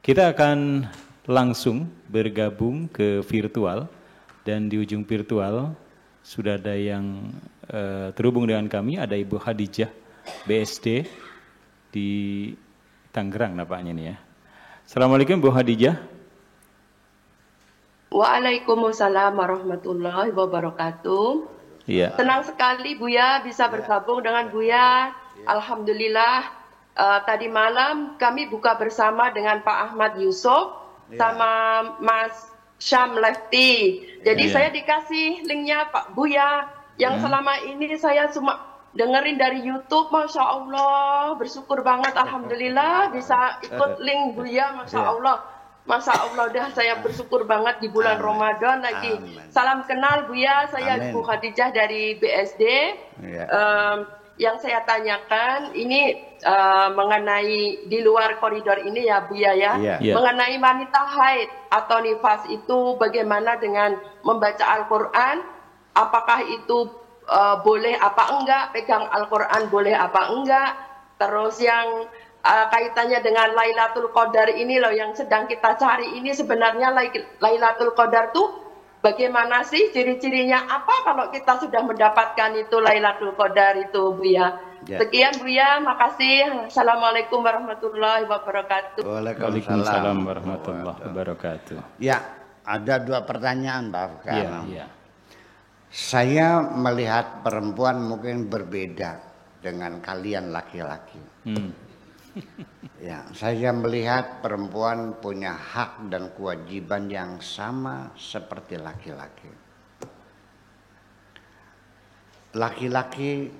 Kita akan langsung bergabung ke virtual dan di ujung virtual sudah ada yang terhubung dengan kami, ada Ibu Khadijah BSD di Tangerang nampaknya nih ya. Assalamualaikum Bu Khadijah. Waalaikumsalam warahmatullahi wabarakatuh. Iya. Senang sekali Buya bisa bergabung dengan Buya. Alhamdulillah. Tadi malam kami buka bersama dengan Pak Ahmad Yusuf sama Mas Syam Lefty. Jadi saya dikasih linknya Pak Buya yang selama ini saya cuma dengerin dari YouTube. Masya Allah, bersyukur banget. Alhamdulillah bisa ikut link Buya. Masya Allah. Masya Allah, dah saya bersyukur banget di bulan Ramadan lagi. Salam kenal Buya, saya Bu Khadijah dari BSD. Yang saya tanyakan ini mengenai di luar koridor ini ya Buya ya. Mengenai wanita haid atau nifas itu bagaimana dengan membaca Al-Quran. Apakah itu boleh apa enggak, pegang Al-Quran boleh apa enggak. Terus yang kaitannya dengan Lailatul Qadar ini loh yang sedang kita cari ini, sebenarnya Lailatul Qadar tuh bagaimana sih ciri-cirinya, apa kalau kita sudah mendapatkan itu Lailatul Qadar itu Buya. Sekian Buya, makasih. Assalamualaikum warahmatullahi wabarakatuh. Waalaikumsalam warahmatullahi wabarakatuh. Ya, ada dua pertanyaan Pak Afgan. Saya melihat perempuan mungkin berbeda dengan kalian laki-laki. Ya, saya melihat perempuan punya hak dan kewajiban yang sama seperti laki-laki. Laki-laki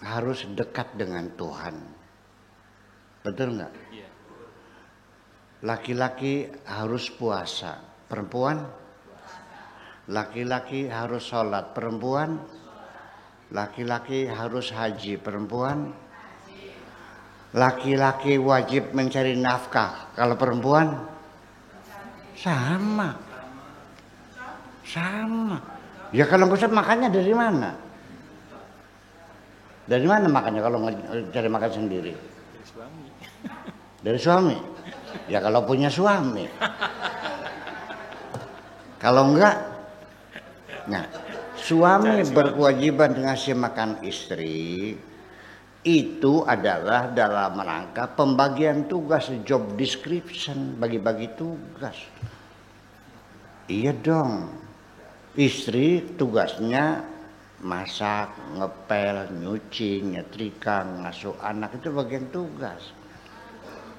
harus dekat dengan Tuhan. Betul nggak? Laki-laki harus puasa. Perempuan? Laki-laki harus sholat. Perempuan? Laki-laki harus haji. Perempuan? Laki-laki wajib mencari nafkah. Kalau perempuan sama. Ya kalau nggak usah makannya dari mana? Dari mana makannya kalau cari makan sendiri? Dari suami. Dari suami. Ya kalau punya suami. Kalau enggak, nah suami berkewajiban ngasih makan istri. Itu adalah dalam rangka pembagian tugas, job description, bagi-bagi tugas. Iya dong, istri tugasnya masak, ngepel, nyuci, nyetrika, ngasuh anak, itu bagian tugas.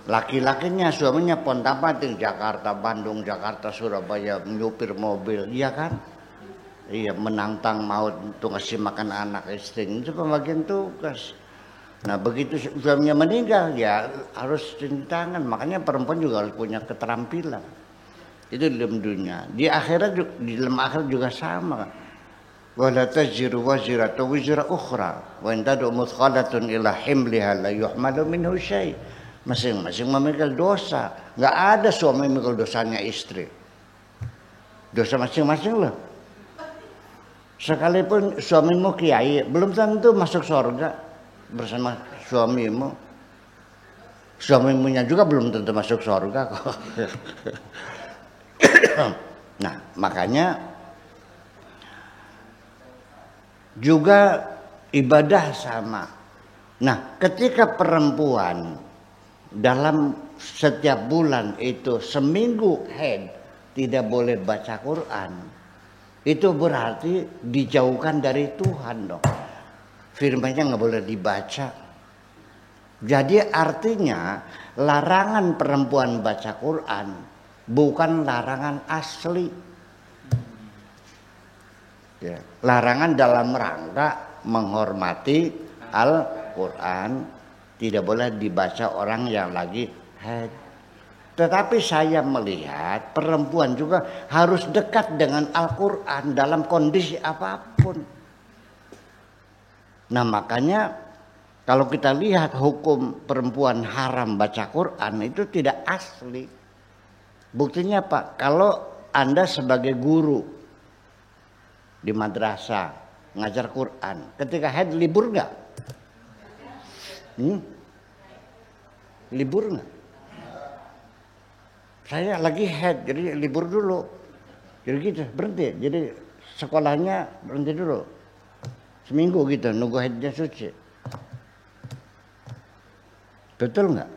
Laki-lakinya, suaminya pontang-panting Jakarta, Bandung, Jakarta, Surabaya, nyupir mobil, iya kan? Iya, menantang maut untuk ngasih makan anak istri, itu pembagian tugas. Nah begitu suaminya meninggal ya harus cuci tangan. Makanya perempuan juga harus punya keterampilan. Itu di dalam dunia. Di akhirat, di dalam akhirat juga sama. Wala taziru waziratu wizra ukhra wa in tad'u muthqalatun ila himliha la yuhmalu minhu syai'. Masing-masing memikul dosa. Enggak ada suami memikul dosanya istri. Dosa masing-masing loh. Sekalipun suamimu kiai belum tentu masuk surga bersama suamimu. Suamimunya juga belum tentu masuk surga kok. Nah makanya juga ibadah sama. Nah ketika perempuan dalam setiap bulan itu seminggu haid tidak boleh baca Quran, itu berarti dijauhkan dari Tuhan dong. Firman-Nya nggak boleh dibaca. Jadi artinya larangan perempuan baca Quran bukan larangan asli. Ya, larangan dalam rangka menghormati Al-Quran, tidak boleh dibaca orang yang lagi haid. Tetapi saya melihat perempuan juga harus dekat dengan Al-Quran dalam kondisi apapun. Nah makanya kalau kita lihat hukum perempuan haram baca Quran itu tidak asli. Buktinya Pak, kalau Anda sebagai guru di madrasah ngajar Quran, ketika haid libur nggak? Libur nggak? saya lagi head, jadi libur dulu. Jadi gitu, berhenti. Jadi sekolahnya berhenti dulu. Seminggu gitu, nunggu headnya suci. Betul nggak?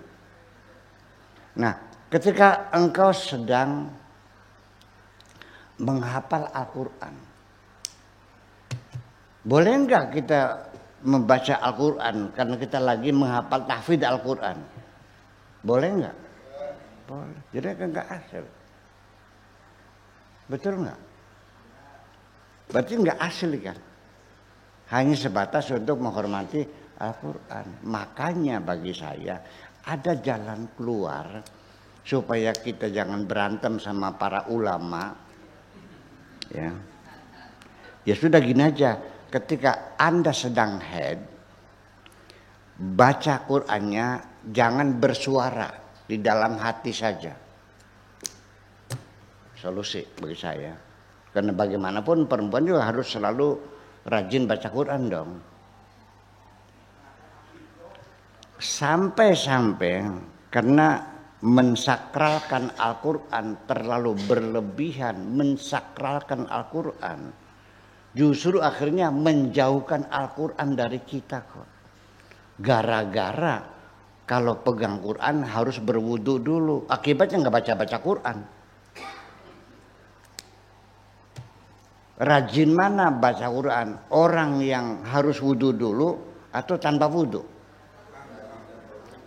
Nah, ketika engkau sedang menghafal Al-Quran, boleh nggak kita membaca Al-Quran karena kita lagi menghafal tahfidz Al-Quran? Boleh nggak? Boleh. Jadi nggak asal. Betul nggak? Berarti nggak asli kan? Hanya sebatas untuk menghormati Al-Quran. Makanya bagi saya ada jalan keluar supaya kita jangan berantem sama para ulama. Ya, ya sudah gini aja. Ketika Anda sedang head, baca Qurannya jangan bersuara, di dalam hati saja. Solusi bagi saya. Karena bagaimanapun perempuan juga harus selalu rajin baca Quran dong. Sampai-sampai karena mensakralkan Al-Quran terlalu berlebihan, mensakralkan Al-Quran, justru akhirnya menjauhkan Al-Quran dari kita kok. Gara-gara kalau pegang Quran harus berwudu dulu, akibatnya nggak baca-baca Quran. Rajin mana baca Quran? Orang yang harus wudu dulu atau tanpa wudu?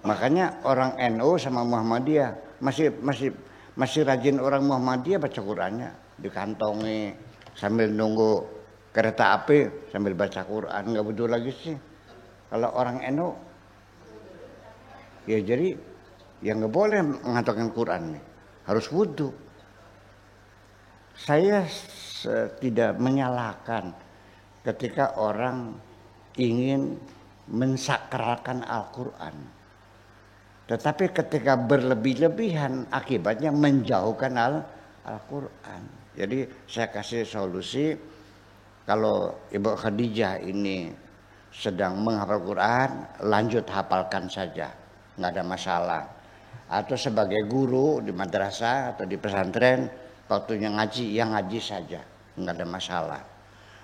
Makanya orang NU sama Muhammadiyah masih rajin orang Muhammadiyah baca Qurannya, dikantongi sambil nunggu kereta api sambil baca Quran, nggak wudu lagi sih. Kalau orang NU ya jadi yang nggak boleh mengatakan Quran nih, harus wudu. Saya tidak menyalahkan ketika orang ingin mensakralkan Al-Quran. Tetapi ketika berlebih-lebihan akibatnya menjauhkan Al-Quran. Jadi saya kasih solusi, kalau Ibu Khadijah ini sedang menghafal Quran, lanjut hafalkan saja, nggak ada masalah. Atau sebagai guru di madrasah atau di pesantren, waktunya ngaji, yang ngaji saja, nggak ada masalah.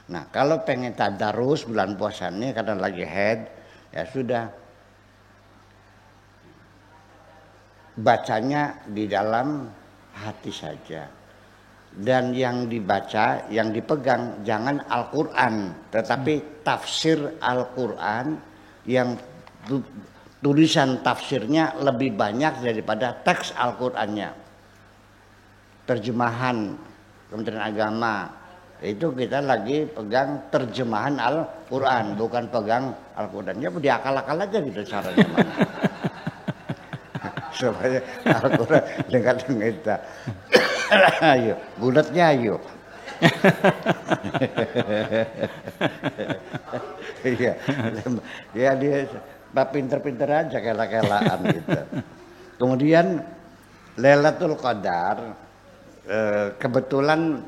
Nah kalau pengen tadarus bulan puasa ini karena lagi head, ya sudah, bacanya di dalam hati saja. Dan yang dibaca, yang dipegang jangan Al-Quran, tetapi tafsir Al-Quran yang tulisan tafsirnya lebih banyak daripada teks Al-Qurannya. Terjemahan Kementerian Agama itu kita lagi pegang terjemahan Al-Quran, bukan pegang Al-Quran. Ya diakal-akal aja gitu caranya. Supaya Al-Quran dekat dengan kita. Ayo, bulatnya ayo. Iya, ya dia pinter-pinter aja kela-kelaan gitu. Kemudian Lailatul Qadar, kebetulan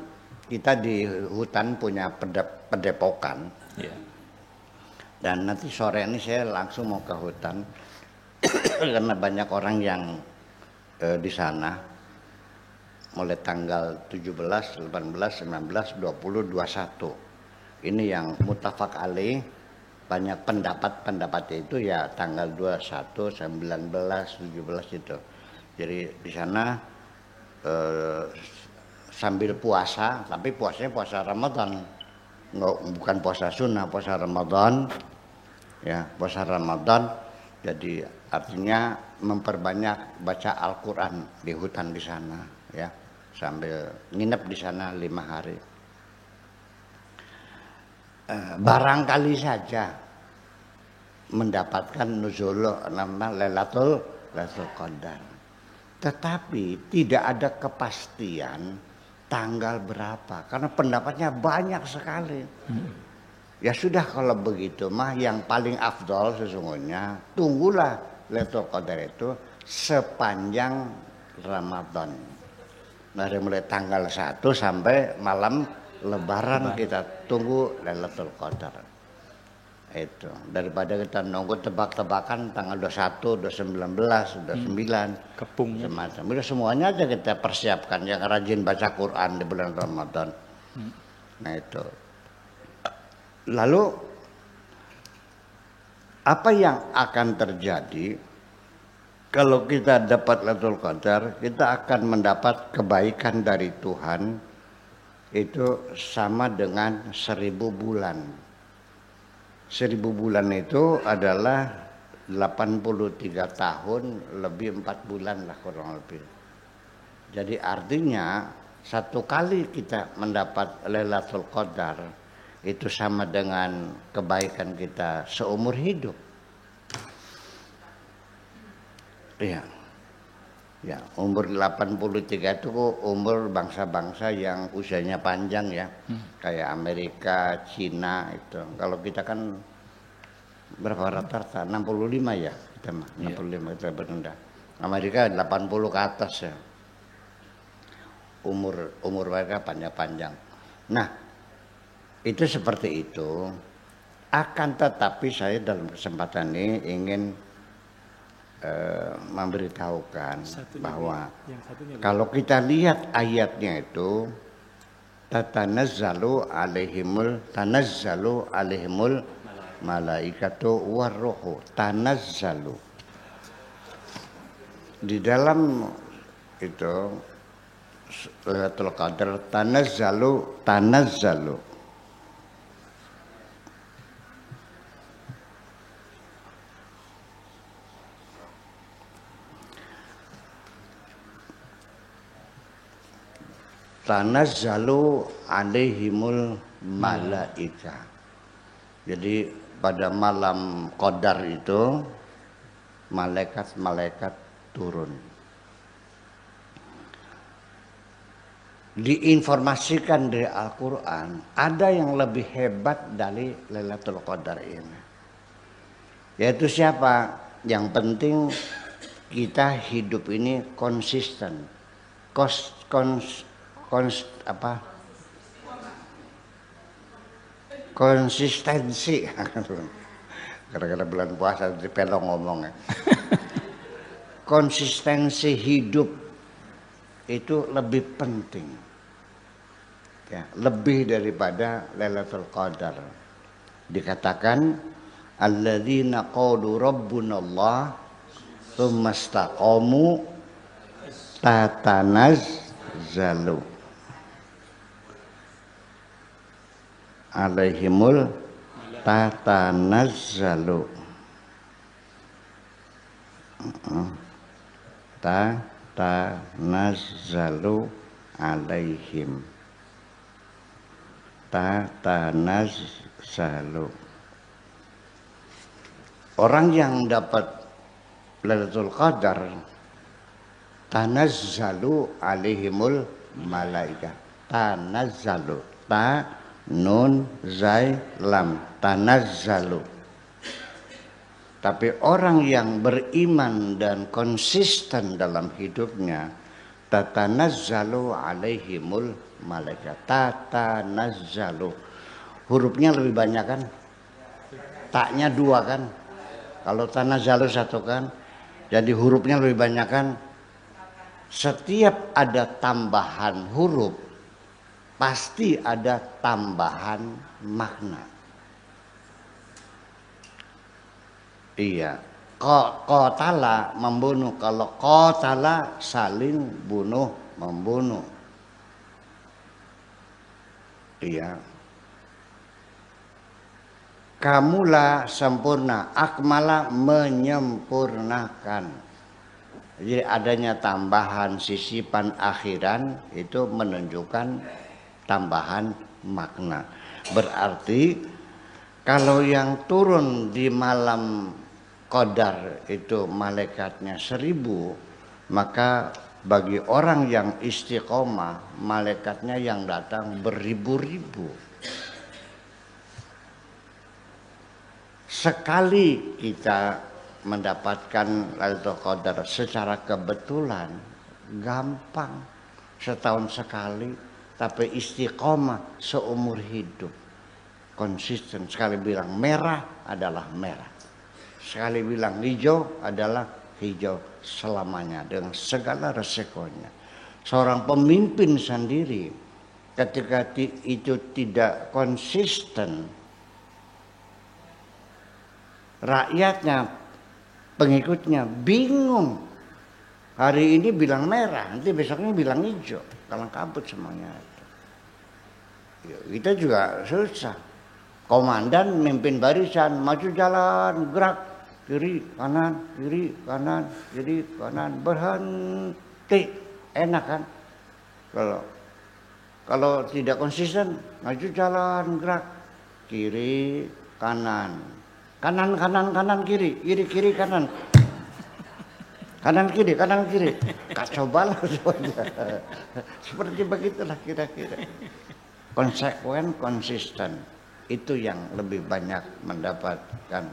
kita di hutan punya pendepokan. Yeah. Dan nanti sore ini saya langsung mau ke hutan karena banyak orang yang di sana. Mulai tanggal 17, 18, 19, 20, 21. Ini yang muttafaq alaih, banyak pendapat-pendapatnya itu ya tanggal 21, 19, 17 itu. Jadi di sana sambil puasa, tapi puasanya puasa Ramadan. Bukan puasa sunnah, puasa Ramadan. Ya, puasa Ramadan. Jadi artinya memperbanyak baca Al-Quran di hutan di sana, ya. Sambil nginep di sana 5 hari. Barangkali saja mendapatkan nuzul nama Lailatul Qadar. Tetapi tidak ada kepastian tanggal berapa karena pendapatnya banyak sekali. Ya sudah kalau begitu mah yang paling afdol sesungguhnya tunggulah Lailatul Qadar itu sepanjang Ramadan. Dari mulai tanggal 1 sampai malam Lebaran kita tunggu Lailatul Qadar. Itu daripada kita nunggu tebak-tebakan tanggal 21, 19, 29 Kepungnya. semacam. Udah semuanya aja kita persiapkan, yang rajin baca Quran di bulan Ramadan. Nah itu. Lalu apa yang akan terjadi kalau kita dapat Lailatul Qadar? Kita akan mendapat kebaikan dari Tuhan itu sama dengan 1000 bulan. 1000 bulan itu adalah 83 tahun lebih 4 bulan lah kurang lebih. Jadi artinya satu kali kita mendapat Lailatul Qadar itu sama dengan kebaikan kita seumur hidup. Iya. Ya, umur 83 itu umur bangsa-bangsa yang usianya panjang ya. Kayak Amerika, Cina itu. Kalau kita kan berapa rata-rata? 65 ya kita mah. 65 kita berendah. Amerika 80 ke atas ya. Umur mereka panjang-panjang. Nah, itu seperti itu. Akan tetapi saya dalam kesempatan ini ingin memberitahukan bahwa kalau kita lihat ayatnya itu tanazzalu alaihimul malaikatu warruhu. Tanazzalu di dalam itu Lailatul Qadar, tanazzalu tanazzalu alaihimul malaika. Jadi pada malam Qadar itu malaikat-malaikat turun. Diinformasikan dari Al-Quran, ada yang lebih hebat dari Lailatul Qadar ini. Yaitu siapa? Yang penting kita hidup ini konsisten. Konsistensi. Gara-gara bulan puasa dipelong ngomongnya. Konsistensi hidup itu lebih penting. Ya, lebih daripada Lailatul Qadar. Dikatakan alladzina qalu rabbunallah tsumma istaqamu tatanazzalu alaihimul tatanazzalu tatanazzalu alaihim tatanazzalu. Orang yang dapat Lailatul Qadar tanazzalu alaihimul malaika. Tanazzalu nun zai lam, tanazzalu. Tapi orang yang beriman dan konsisten dalam hidupnya, tatanazzalu alaihimul malaikat. Tatanazzalu, hurufnya lebih banyak kan, taknya 2 kan, kalau tanazzalu 1 kan, jadi hurufnya lebih banyak kan. Setiap ada tambahan huruf pasti ada tambahan makna. Iya, qatala membunuh. Kalau qatala saling bunuh membunuh. Iya. Kamula sempurna, akmala menyempurnakan. Jadi adanya tambahan sisipan akhiran itu menunjukkan tambahan makna. Berarti kalau yang turun di malam Qadar itu malaikatnya 1000, maka bagi orang yang istiqomah malaikatnya yang datang beribu-ribu. Sekali kita mendapatkan Lailatul Qadar secara kebetulan gampang, setahun sekali, tapi istiqomah seumur hidup. konsisten. Sekali bilang merah adalah merah. Sekali bilang hijau adalah hijau selamanya dengan segala resikonya. Seorang pemimpin sendiri ketika itu tidak konsisten, rakyatnya, pengikutnya bingung. Hari ini bilang merah, nanti besoknya bilang hijau, kalang kabut semuanya. Ya, kita juga susah. Komandan mimpin barisan, maju jalan, gerak, kiri kanan, kiri kanan, berhenti. Enak kan? Kalau tidak konsisten, maju jalan, gerak, kiri kanan, kanan kiri kanan. Kanan kiri, kacau balau semuanya. Seperti begitulah kira-kira. Konsekuen, konsisten, itu yang lebih banyak mendapatkan,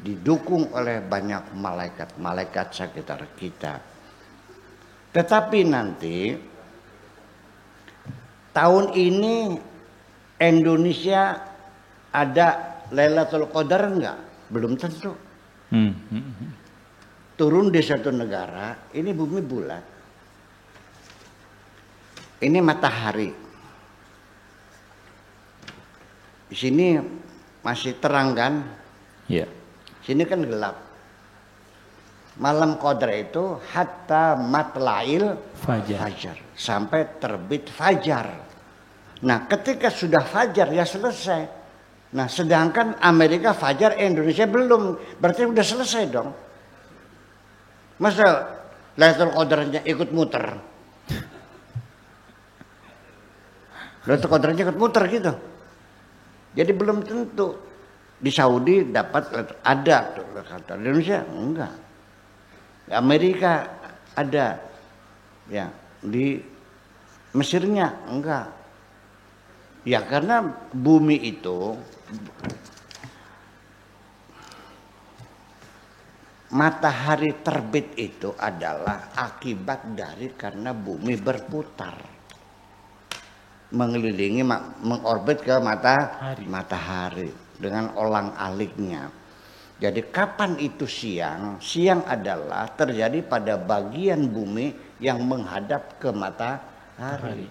didukung oleh banyak malaikat sekitar kita. Tetapi nanti tahun ini Indonesia ada Lailatul Qadar enggak? Belum tentu. Turun di satu negara, ini bumi bulat, ini matahari. Di sini masih terang kan? Iya. Sini kan gelap. Malam Qadar itu hatta matla'il fajar, sampai terbit fajar. Nah, ketika sudah fajar ya selesai. Nah, sedangkan Amerika fajar, Indonesia belum, berarti udah selesai dong. Masa Lailatul Qadarnya ikut muter? Lailatul Qadarnya ikut muter gitu. Jadi belum tentu. Di Saudi dapat ada Lailatul Qadar, di Indonesia enggak. Di Amerika ada, ya, di Mesirnya enggak. Ya karena bumi itu, matahari terbit itu adalah akibat dari karena bumi berputar, mengelilingi, mengorbit ke matahari dengan olang-aliknya. Jadi kapan itu siang? Siang adalah terjadi pada bagian bumi yang menghadap ke matahari.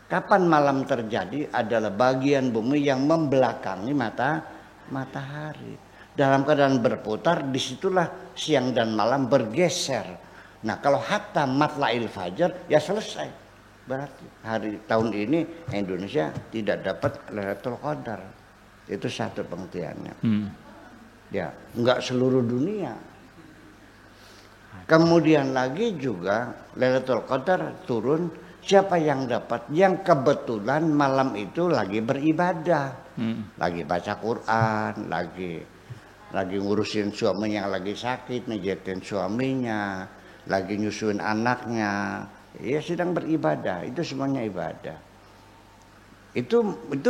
Kapan malam terjadi adalah bagian bumi yang membelakangi matahari. Dalam keadaan berputar, disitulah siang dan malam bergeser. Nah, kalau hatta matla'il fajar, ya selesai. Berarti hari tahun ini Indonesia tidak dapat Lailatul Qadar. Itu satu pengertiannya. Ya, enggak seluruh dunia. Kemudian lagi juga Lailatul Qadar turun, siapa yang dapat? Yang kebetulan malam itu lagi beribadah, lagi baca Quran, lagi ngurusin suaminya yang lagi sakit, ngejetin suaminya, lagi nyusuin anaknya, ya sedang beribadah. Itu semuanya ibadah. Itu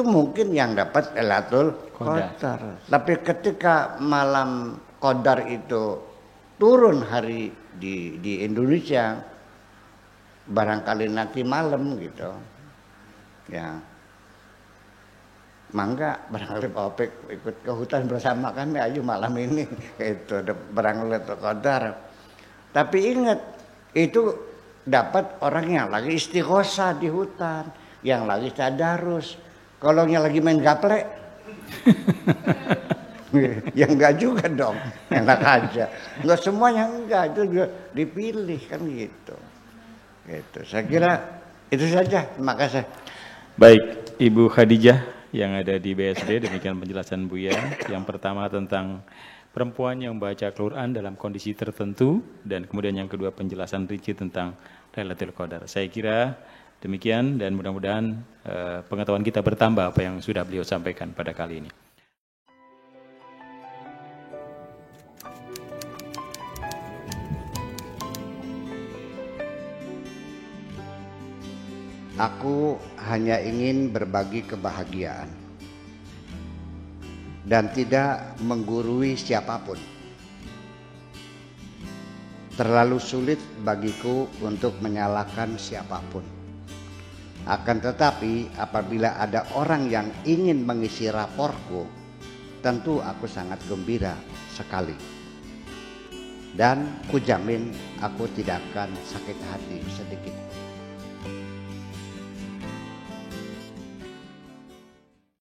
mungkin yang dapat Lailatul Qadar. Tapi ketika malam Qadar itu turun hari di Indonesia, barangkali nanti malam gitu, ya, mangga barangkali Pak Opik ikut ke hutan bersama kami, ayo malam ini, itu barangkali Lailatul Qadar. Tapi ingat, itu dapat orang yang lagi istighosah di hutan, yang lagi tadarus. Kalau yang lagi main gaplek, ya enggak juga dong, enak aja. Enggak semuanya, enggak, itu juga dipilih kan gitu. Gitu. Saya kira itu saja. Terima kasih. Baik, Ibu Khadijah yang ada di BSD, demikian penjelasan Buya. Yang pertama tentang perempuan yang membaca Quran dalam kondisi tertentu, dan kemudian yang kedua penjelasan rinci tentang Lailatul Qadar. Saya kira demikian, dan mudah-mudahan pengetahuan kita bertambah apa yang sudah beliau sampaikan pada kali ini. Aku hanya ingin berbagi kebahagiaan dan tidak menggurui siapapun. Terlalu sulit bagiku untuk menyalahkan siapapun. Akan tetapi apabila ada orang yang ingin mengisi raporku, tentu aku sangat gembira sekali. Dan kujamin aku tidak akan sakit hati sedikit.